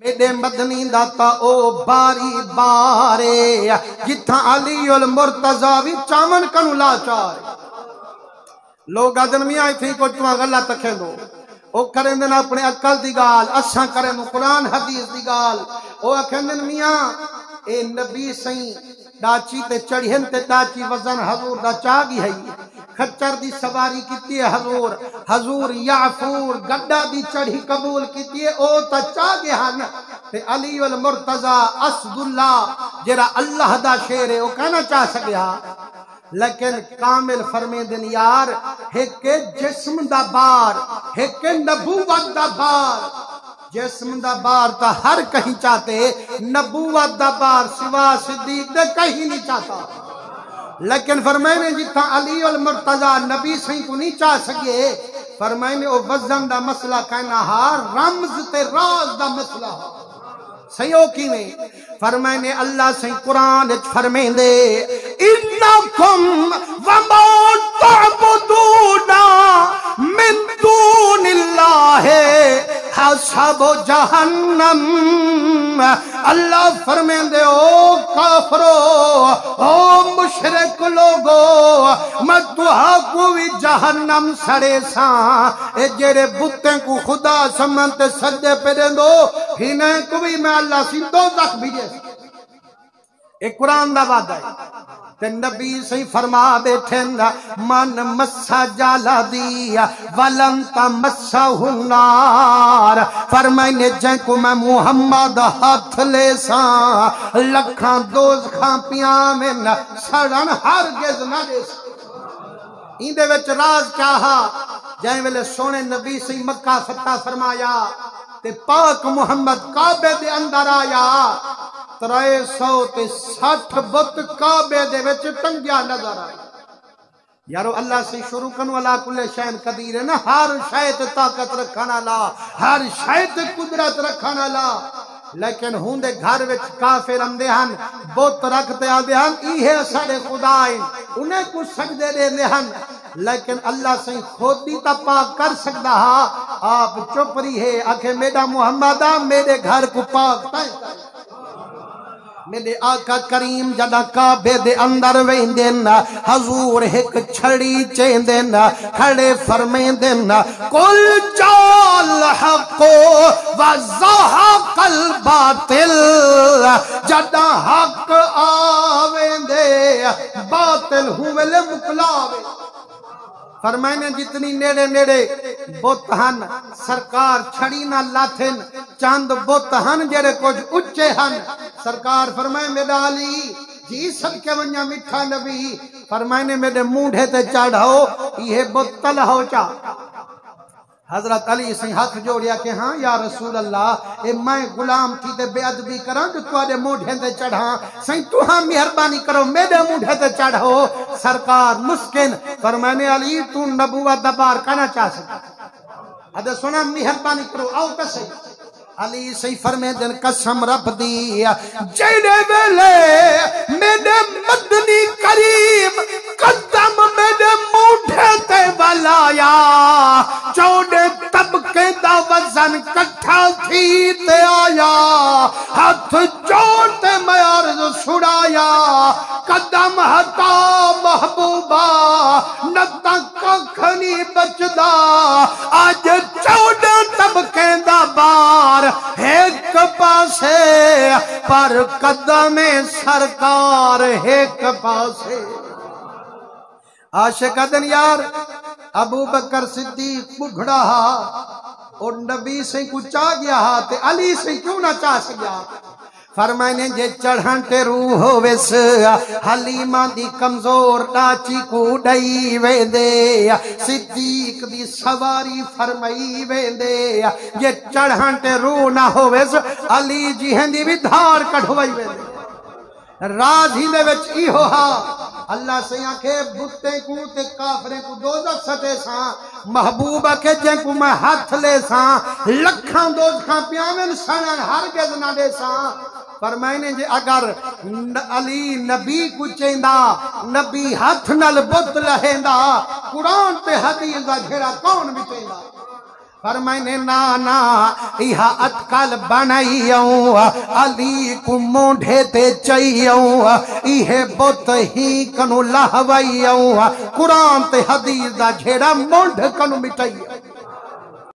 میرے مدنی داتا او باری بارے جتھا علی المرتضی بھی چامن کنو لاچار لوگ آدن میاں تھی کو چواں غلط تکھیں دو او کریں دن اپنے عقل دی گال اساں کریں دو قرآن حدیث دی گال او اکھیں دن میاں اے نبی سائیں ڈاچی تے چڑھیں تے ڈاچی وزن حضور دا چاگی ہے خچر دی سواری کیتی ہے حضور یعفور گڈا دی چڑھی قبول کیتی ہے او تا چاگے ہن تے علی المرتضی اسد اللہ جرا اللہ دا شیر ہے او کہنا چاہ سکیا لیکن کامل فرمے دن یار ایک جسم دا بار ایک نبوت دا بار جسم دا بار تا ہر کہیں چاہتے نبوت دا بار سوا صدیق دے کہیں نہیں چاہتا لیکن فرمائنے جتنا علی المرتضی نبی سہیں کو نہیں چاہ سکے فرمائنے او وزن دا مسئلہ کہنا رمز تے راز دا مسئلہ سیو کی نہیں فرمائنے اللہ سے قرآن فرمائن دے انکم وما تعبدون من دون اللہ حسب جہنم اللہ فرمائن دے او کافرو او مشرک لوگو مدوہا کوئی جہنم سڑے ساں اے جیرے بتیں کو خدا سمنتے سجدے پہ دیں دو ہنہیں کو بھی میں اللہ سی دوزخ بھیجے ایک قرآن دا وعدہ ہے تے نبی سے فرما بیٹھے من مسا جالا دیا ولن تمسہ النار فرمائنے جن کو میں محمد ہاتھ لے ساں لکھاں دوزخاں پیامن سڑن ہرگز نہ دے ساں این دے وچ راز چاہا جائیں ویلے سونے نبی سے مکہ فتح فرمایا تے پاک محمد کعبے دے اندر آیا 360 بت کعبے دے وچ ٹنگیا نظر آئی یارو اللہ سے شروع کرن والا کل شین قدیر ہے نا ہر شے تے طاقت رکھنا لا ہر شے تے قدرت رکھنا لا لیکن ہوندے گھر وچ کافر اندے ہن بت رکھتے آندے ہن ایہے ساڈے خدا ہیں انہیں کو سجدے دے ہن لیکن اللہ سے خود بھی تا پاک کر سکتا ہاں آپ چپ رہی ہے آکھے میرا محمد میرے گھر کو پاک تائیں میرے آقا کریم جدا کعبے دے اندر ویندن حضور ایک چھڑی چیندن کھڑے فرمیندن کل جال حق و زحق الباطل جدا حق آویندے باطل ہوئے مکلاوے فرمائنے جتنی نیڑے نیڑے بوتہن سرکار چھڑی نہ لاتھن چاند بوتہن جڑے کچھ اچھے ہن سرکار فرمائے میرا علی جی سب کے ونیا مٹھا نبی فرمائنے میرے مونڈے تے چاڑھو یہ بوتل ہو چا حضرت علی سے ہاتھ جوڑیا کہ ہاں یا رسول اللہ اے میں غلام تھی تے بے ادبی کراں جو تواڈے مونڈے تے چڑھاں سائیں تو ہاں مہربانی کرو میرے مونڈے تے چڑھو سرکار مسکن فرمانے علی تو نبوت دا بار کنا چاہ سکتا ادھے سنا مہربانی کرو آؤ کسے علی سے فرمے دن قسم رب دی جیڑے ویلے میرے مدنی کریم قدم میرے مونڈے تے بلایا چوڑے طبقے دا وزن کٹھا تھی تے آیا ہاتھ جوڑ تے میں عرض چھڑایا قدم ہٹا محبوبہ نتا ککھنی بچدا آج چوڑے طبقے دا بار ایک پاسے پر قدم سرکار ایک پاسے عاشق دن یار ابو بکر صدیق بگھڑا اور نبی سے کچھ آ گیا تے علی سے کیوں نہ چاہ سکیا فرمائنے جے چڑھن تے روح ہوویس حلیمہ دی کمزور ڈاچی کو ڈائی ویندے صدیق دی سواری فرمائی ویندے جے چڑھن تے روح نہ ہوویس علی جی ہندی بھی دھار کٹھوائی ویندے راز ہی دے وچ ای ہوہا اللہ سے آنکھے بتے کو تے کافرے کو دوزخ سٹے ساں محبوبہ کے جن کو میں ہاتھ لے ساں لکھاں دوزخاں پیامن سنن ہرگز نہ دے ساں فرمائنے جے اگر علی نبی کو چیندہ نبی ہاتھ نل بت لہیندہ قرآن تے حدیث دا گھیرا کون بھی چیندہ فرمائنے نانا ایہا اتکال بنائیوں علی کو مونڈے تے چاہیوں ایہے بوت ہی کنو لہوائیوں قرآن تے حدیث دا جھیڑا مونڈ کنو مٹائیوں